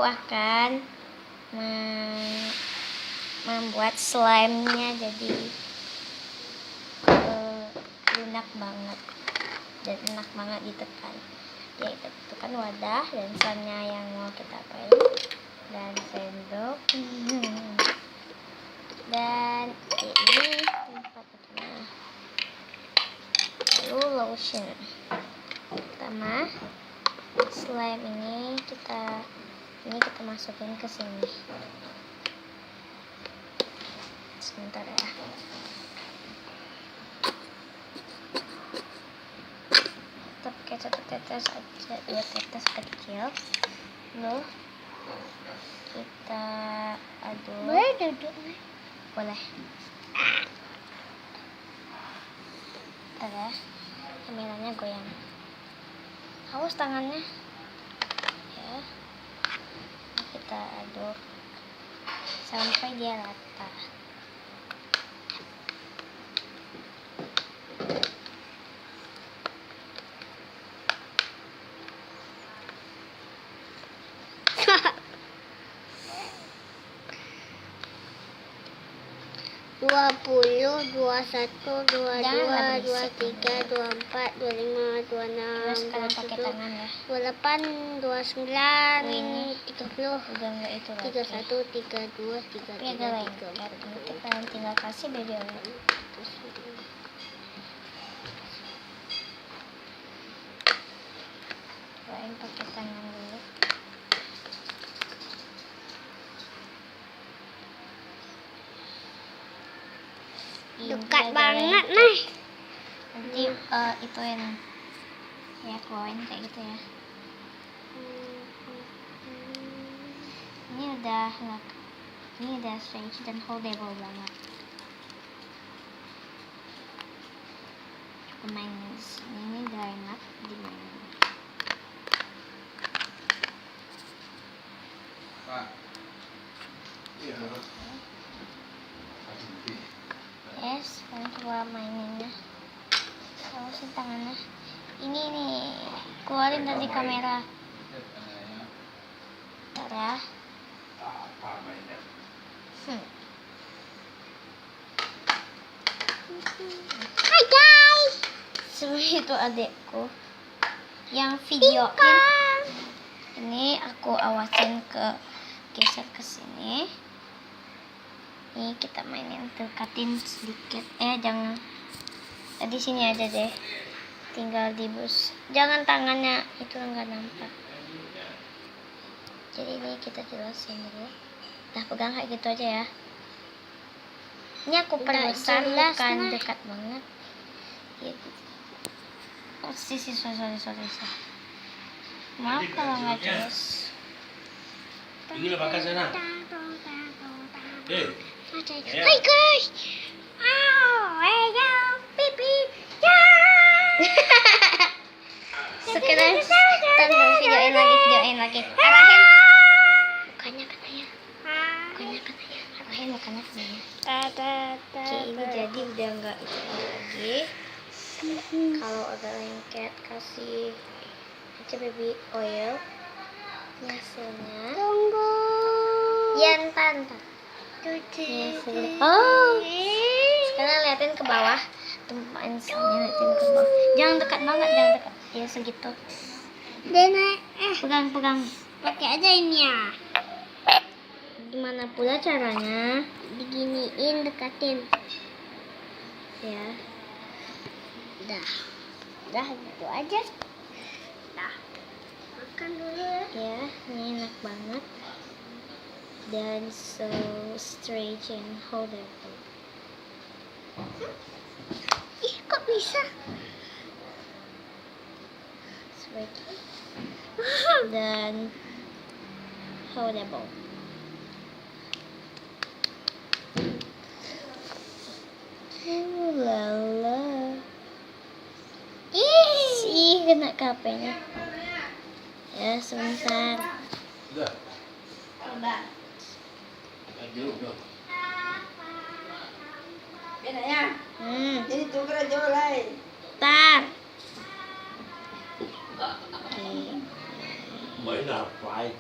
aku akan membuat slime-nya jadi lunak banget dan enak banget ditekan. Ya, kita tekan wadah dan slime-nya yang mau kita apain, dan sendok dan ini tempat ini, lalu lotion. Pertama slime ini kita masukin ke sini. Sebentar ya. Kita pakai 1 tetes aja, 2 tetes kecil. Lalu kita aduk. Boleh duduk? Boleh. Bentar ya, kameranya goyang. Awas tangannya. Ya. Kita aduk sampai dia rata. Dua 20, 21, 22, 23, 24, 25, 26, 27, 28, 29, 30, 31, 32, 33, 34. Kita tinggal kasih baby oil. Cobain pakai tangan dulu. Dekat banget nih. Nanti ituin ya, keluarin kayak gitu ya. Ini udah stretchy dan holdable banget. Cukup mainin ini udah enak dimainin. Yes, coba maininnya. Awasin tangannya. Ini nih, keluarin dari kamera. Bentar ya. Hai guys. Sebenarnya itu adekku yang videoin. Ini aku awasin geser ke sini. Ini kita mainin, dekatin sedikit. Jangan di sini aja deh. Tinggal dibus. Jangan tangannya itu nggak nampak. Jadi ini kita jelasin dulu. Nah, pegang kayak gitu aja ya. Ini aku perbesar, bukan dekat banget. Ya, gitu. Oh, sorry. Maaf kalau nggak jelas. Ini bakal sana. Hai guys. Pipi. Sekarang videoin lagi. Arahin mukanya katanya. Arahin mukanya katanya. Oke, ini jadi udah nggak itu lagi. Kalau ada lengket kasih aja baby oil. Ini hasilnya. Tunggu. Yantan. Oh, sekarang liatin ke bawah. Tumpahin sini, liatin ke bawah. Jangan dekat banget, jangan dekat. Ya segitu. Dena, Pegang. pakai aja ini ya. Gimana pula caranya? Diginiin, dekatin. Ya. Dah gitu aja. Makan dulu ya. Ya, ini enak banget. Dan so stretchy and holdable. Ih, kok bisa? Stretchy dan holdable. Lala. Ih, kena kapenya. Ya, sebentar. Udah. Coba. Duduk. Bedanya. Jadi tuker aja mulai. Tar. Mấy là phải